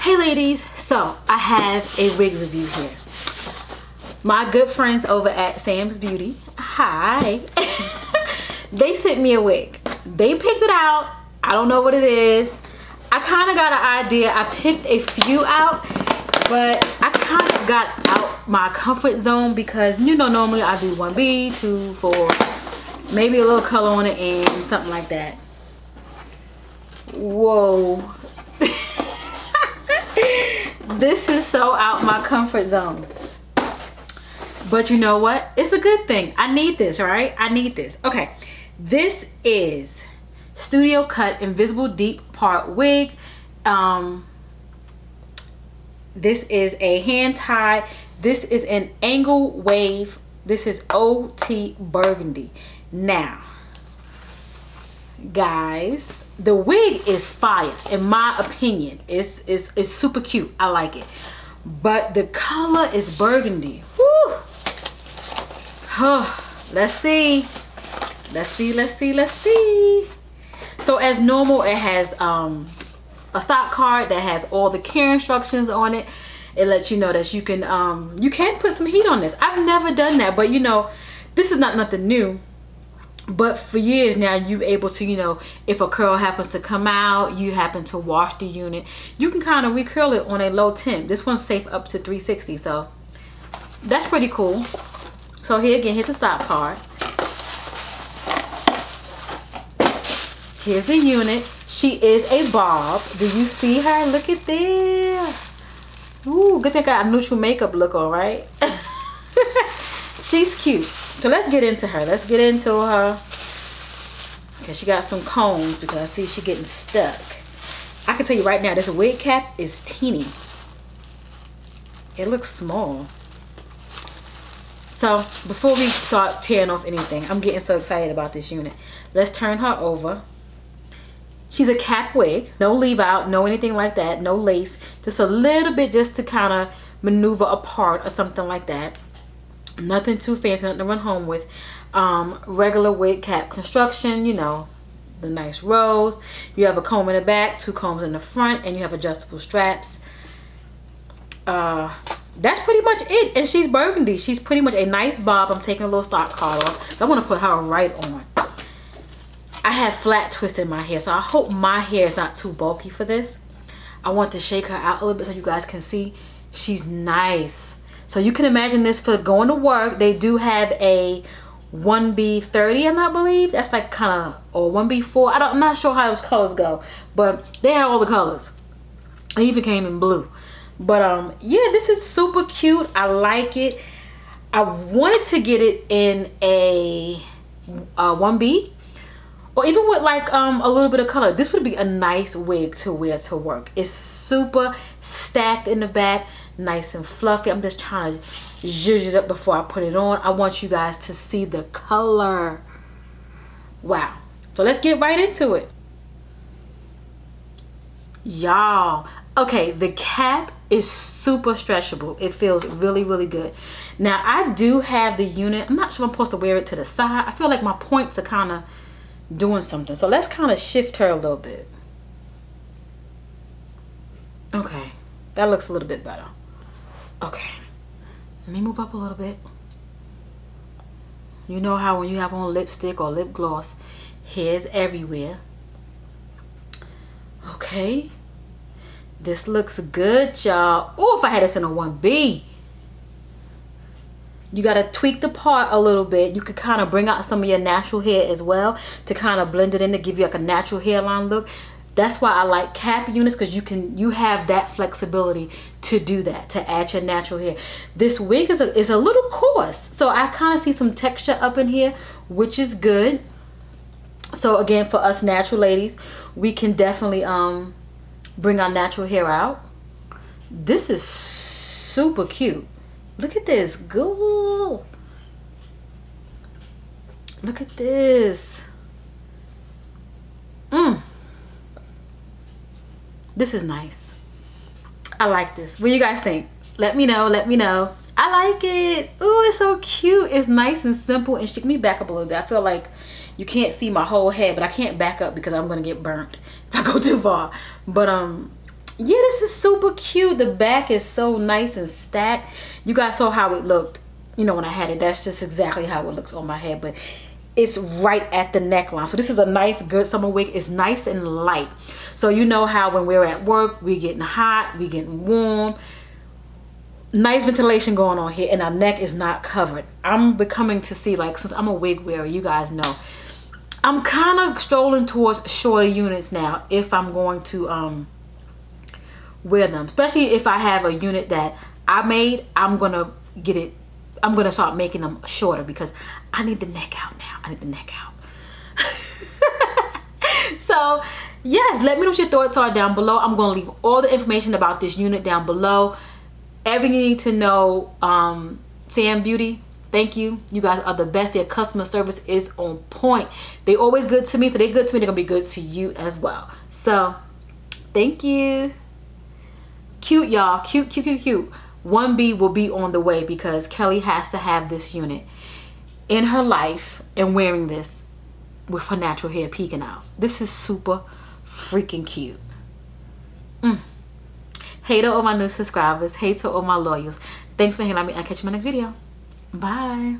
Hey ladies, so I have a wig review here. My good friends over at SAMSBEAUTY, hi, they sent me a wig. They picked it out. I don't know what it is. I kind of got an idea. I picked a few out, but I kind of got out my comfort zone because, you know, normally I do 1B, 2, 4, maybe a little color on the end, something like that. Whoa. This is so out my comfort zone. But you know what? It's a good thing. I need this, right? I need this. Okay. This is StudioCut Invisible Deep Part Wig. This is a hand tie. This is an angle wave. This is OT Burgundy. Now, guys, the wig is fire in my opinion. It's super cute. I like it, but the color is burgundy. Woo! Let's see. So as normal, it has a stock card that has all the care instructions on it. It lets you know that you can put some heat on this. I've never done that, but you know, this is not nothing new. But for years now, you're able to, you know, if a curl happens to come out, you happen to wash the unit, you can kind of recurl it on a low temp. This one's safe up to 360, so that's pretty cool. So here again, here's a stock card. Here's the unit. She is a bob. Do you see her? Look at there. Ooh, good thing I got a neutral makeup look on, right? She's cute. So let's get into her. Let's get into her. Okay, she got some combs because I see she getting stuck. I can tell you right now, this wig cap is teeny. It looks small. So before we start tearing off anything, I'm getting so excited about this unit. Let's turn her over. She's a cap wig. No leave out, no anything like that. No lace. Just a little bit just to kind of maneuver apart or something like that. Nothing too fancy, nothing to run home with. Regular wig cap construction, you know, the nice rows. You have a comb in the back, 2 combs in the front, and you have adjustable straps. That's pretty much it. And she's burgundy. She's pretty much a nice bob. I'm taking a little stock card off. I want to put her right on. I have flat twist in my hair, so I hope my hair is not too bulky for this. I want to shake her out a little bit so you guys can see. She's nice. So you can imagine this for going to work. They do have a 1B30, I believe. That's like kind of, or 1B4. I'm not sure how those colors go, but they have all the colors. It even came in blue. But yeah, this is super cute. I like it. I wanted to get it in a 1B, or even with like a little bit of color. This would be a nice wig to wear to work. It's super stacked in the back. Nice and fluffy. I'm just trying to zhuzh it up before I put it on. I want you guys to see the color. Wow. So let's get right into it. Y'all. Okay, the cap is super stretchable. It feels really, really good. Now, I do have the unit. I'm not sure if I'm supposed to wear it to the side. I feel like my points are kind of doing something. So let's kind of shift her a little bit. Okay. That looks a little bit better. Okay, let me move up a little bit. You know how when you have on lipstick or lip gloss, hair's everywhere. Okay, this looks good, y'all. Oh, if I had this in a 1B. You got to tweak the part a little bit. You could kind of bring out some of your natural hair as well to kind of blend it in to give you like a natural hairline look. That's why I like cap units, because you have that flexibility to do that, to add your natural hair. This wig is a little coarse, so I kind of see some texture up in here, which is good. So again, for us natural ladies, we can definitely bring our natural hair out. This is super cute. Look at this. Go. Look at this. This is nice. I like this. What do you guys think? Let me know. Let me know. I like it. Oh, it's so cute. It's nice and simple. And let me back up a little bit. I feel like you can't see my whole head, but I can't back up because I'm gonna get burnt if I go too far. But yeah, this is super cute. The back is so nice and stacked. You guys saw how it looked, you know, when I had it. That's just exactly how it looks on my head, but it's right at the neckline. So this is a nice, good summer wig. It's nice and light. So you know how when we're at work, we're getting hot, we're getting warm. Nice ventilation going on here, and our neck is not covered. I'm becoming to see, like, since I'm a wig wearer, you guys know, I'm kind of strolling towards shorter units now if I'm going to wear them. Especially if I have a unit that I made, I'm gonna get it, I'm gonna start making them shorter because I need the neck out now. I need the neck out. So yes, let me know what your thoughts are down below. I'm gonna leave all the information about this unit down below. Everything you need to know. Sam Beauty, thank you. You guys are the best. Their customer service is on point. They always good to me, so they're good to me. They're gonna be good to you as well. So thank you. Cute, y'all. Cute, cute, cute, cute. 1B will be on the way because Keli has to have this unit in her life and wearing this with her natural hair peeking out. This is super freaking cute. Hey to all my new subscribers. Hey to all my loyals. Thanks for hanging out with me. I'll catch you in my next video. Bye.